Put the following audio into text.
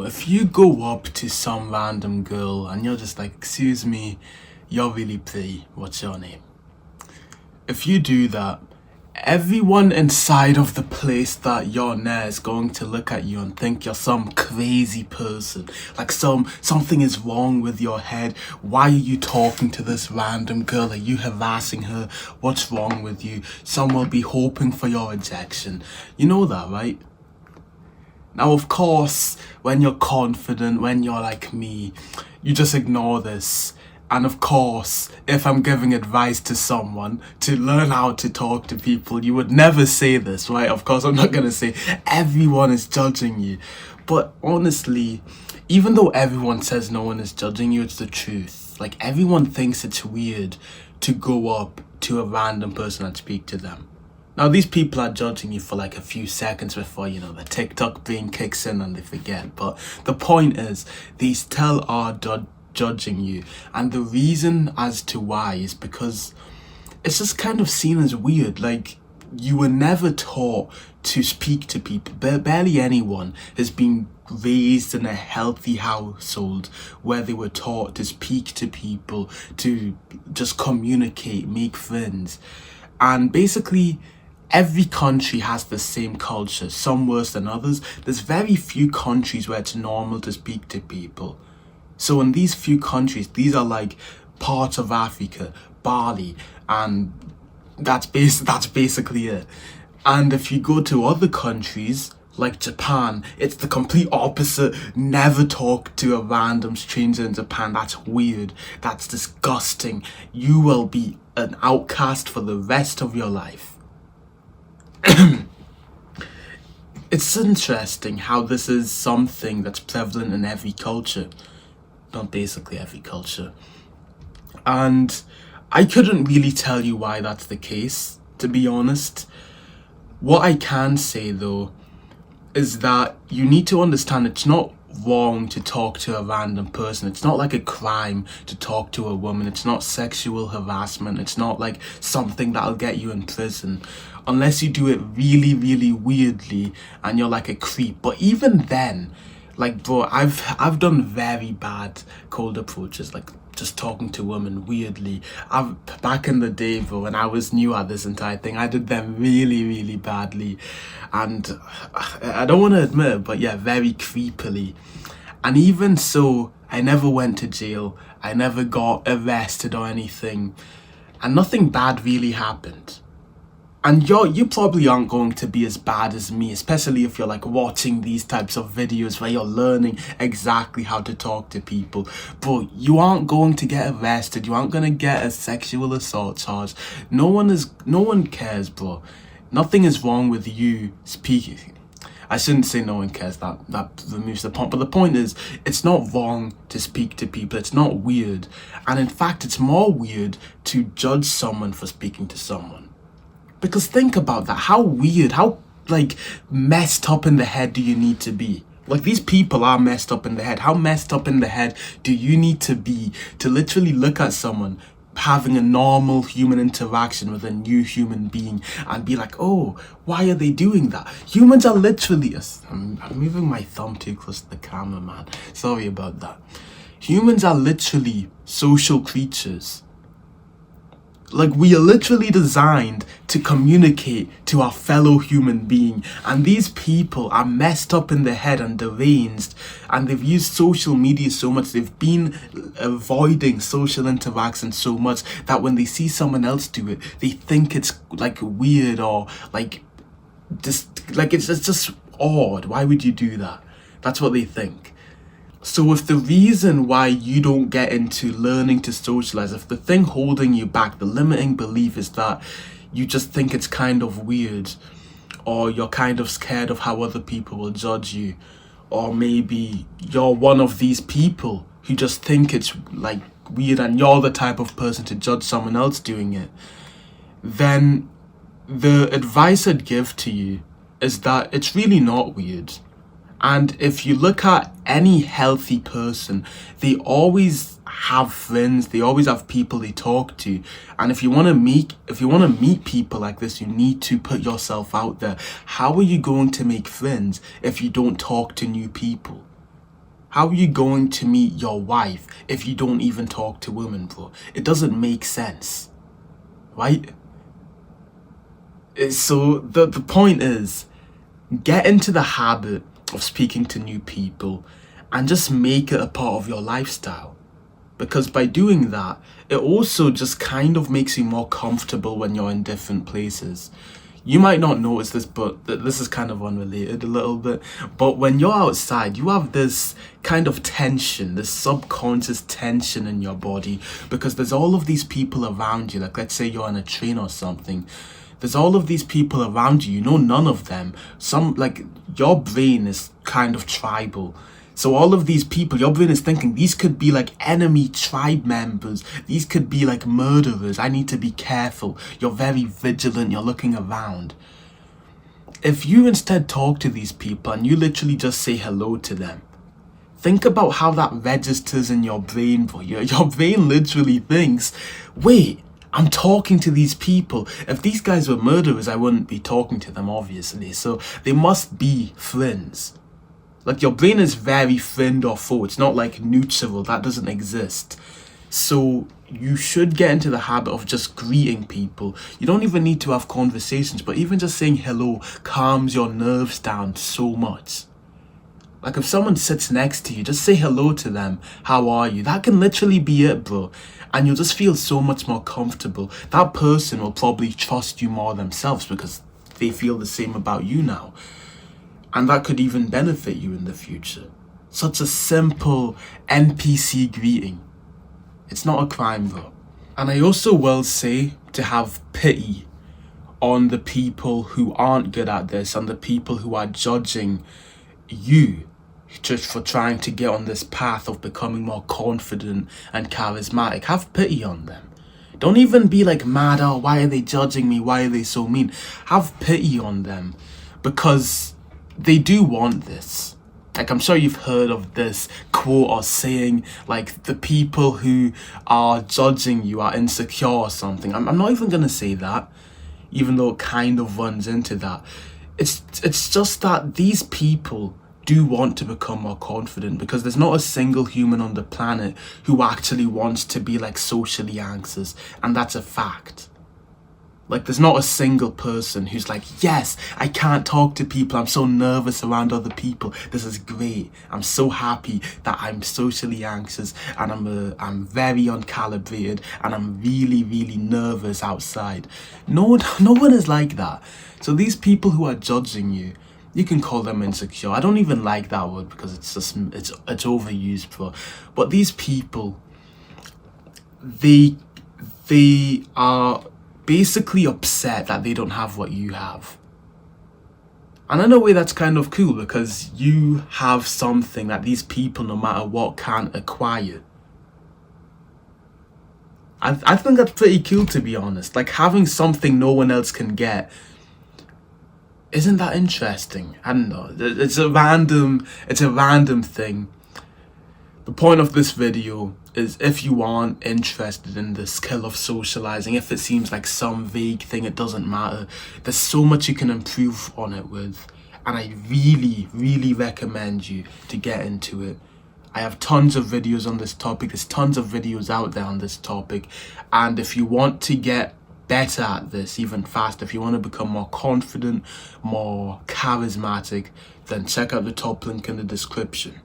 if you go up to some random girl and you're just like, excuse me, you're really pretty, what's your name? If you do that, everyone inside of the place that you're near is going to look at you and think you're some crazy person. Like something is wrong with your head. Why are you talking to this random girl? Are you harassing her? What's wrong with you? Some will be hoping for your rejection. You know that, right? Now, of course, when you're confident, when you're like me, you just ignore this. And of course, if I'm giving advice to someone to learn how to talk to people, you would never say this, right? Of course, I'm not going to say everyone is judging you. But honestly, even though everyone says no one is judging you, it's the truth. Like, everyone thinks it's weird to go up to a random person and speak to them. Now, these people are judging you for like a few seconds before, the TikTok brain kicks in and they forget. But the point is, they still are judging you. And the reason as to why is because it's just kind of seen as weird. Like, you were never taught to speak to people. Barely anyone has been raised in a healthy household where they were taught to speak to people, to just communicate, make friends. And basically, every country has the same culture, some worse than others. There's very few countries where it's normal to speak to people. So in these few countries, these are like parts of Africa, Bali, and that's basically it. And if you go to other countries, like Japan, it's the complete opposite. Never talk to a random stranger in Japan. That's weird. That's disgusting. You will be an outcast for the rest of your life. It's interesting how this is something that's prevalent in every culture. Not basically every culture. And I couldn't really tell you why that's the case, to be honest. What I can say though is that you need to understand it's not wrong to talk to a random person. It's not like a crime to talk to a woman. It's not sexual harassment. It's not like something that'll get you in prison unless you do it really, really weirdly and you're like a creep. But even then, like, bro, I've done very bad cold approaches, like just talking to women weirdly. Back in the day, bro, when I was new at this entire thing, I did them really, really badly. And I don't want to admit it, but yeah, very creepily. And even so, I never went to jail. I never got arrested or anything. And nothing bad really happened. And you probably aren't going to be as bad as me, especially if you're like watching these types of videos where you're learning exactly how to talk to people. Bro, you aren't going to get arrested. You aren't going to get a sexual assault charge. No one cares, bro. Nothing is wrong with you speaking. I shouldn't say no one cares, that removes the point. But the point is, it's not wrong to speak to people. It's not weird. And in fact, it's more weird to judge someone for speaking to someone. Because think about that. How weird, how like messed up in the head do you need to be? Like, these people are messed up in the head. How messed up in the head do you need to be to literally look at someone having a normal human interaction with a new human being and be like, oh, why are they doing that? Humans are literally... I'm moving my thumb too close to the camera, man. Sorry about that. Humans are literally social creatures. Like, we are literally designed to communicate to our fellow human being, and these people are messed up in the head and deranged, and they've used social media so much, they've been avoiding social interaction so much that when they see someone else do it, they think it's like weird or like just like it's just odd. Why would you do that? That's what they think. So if the reason why you don't get into learning to socialize, if the thing holding you back, the limiting belief is that you just think it's kind of weird, or you're kind of scared of how other people will judge you, or maybe you're one of these people who just think it's like weird and you're the type of person to judge someone else doing it, then the advice I'd give to you is that it's really not weird. And if you look at any healthy person, they always have friends, they always have people they talk to. And if you want to meet people like this, you need to put yourself out there. How are you going to make friends if you don't talk to new people? How are you going to meet your wife if you don't even talk to women, bro? It doesn't make sense, right? So the point is, get into the habit of speaking to new people and just make it a part of your lifestyle. Because by doing that, it also just kind of makes you more comfortable when you're in different places. You might not notice this, but this is kind of unrelated a little bit. But when you're outside, you have this kind of tension, this subconscious tension in your body, because there's all of these people around you. Like, let's say you're on a train or something. There's all of these people around you. You know none of them. Your brain is kind of tribal. So all of these people, your brain is thinking, these could be like enemy tribe members. These could be like murderers. I need to be careful. You're very vigilant. You're looking around. If you instead talk to these people and you literally just say hello to them, think about how that registers in your brain, bro. Your brain literally thinks, wait, I'm talking to these people. If these guys were murderers, I wouldn't be talking to them, obviously. So they must be friends. Like, your brain is very friend or foe. It's not like neutral. That doesn't exist. So you should get into the habit of just greeting people. You don't even need to have conversations, but even just saying hello calms your nerves down so much. Like, if someone sits next to you, just say hello to them. How are you? That can literally be it, bro. And you'll just feel so much more comfortable. That person will probably trust you more themselves because they feel the same about you now. And that could even benefit you in the future. Such a simple NPC greeting. It's not a crime, bro. And I also will say to have pity on the people who aren't good at this and the people who are judging you just for trying to get on this path of becoming more confident and charismatic. Have pity on them. Don't even be like mad, oh, why are they judging me? Why are they so mean? Have pity on them because they do want this. Like, I'm sure you've heard of this quote or saying, like, the people who are judging you are insecure or something. I'm not even going to say that, even though it kind of runs into that. It's just that these people do want to become more confident because there's not a single human on the planet who actually wants to be, like, socially anxious. And that's a fact. Like, there's not a single person who's like, yes, I can't talk to people. I'm so nervous around other people. This is great. I'm so happy that I'm socially anxious and I'm very uncalibrated and I'm really, really nervous outside. No one is like that. So these people who are judging you, you can call them insecure. I don't even like that word because it's overused, bro. But these people, they are basically upset that they don't have what you have. And in a way that's kind of cool because you have something that these people, no matter what, can't acquire. I think that's pretty cool, to be honest. Like, having something no one else can get. Isn't that interesting? I don't know. It's a random thing. The point of this video is, if you aren't interested in the skill of socializing, if it seems like some vague thing, it doesn't matter. There's so much you can improve on it with. And I really, really recommend you to get into it. I have tons of videos on this topic. There's tons of videos out there on this topic. And if you want to get better at this even faster, if you want to become more confident, more charismatic, then check out the top link in the description.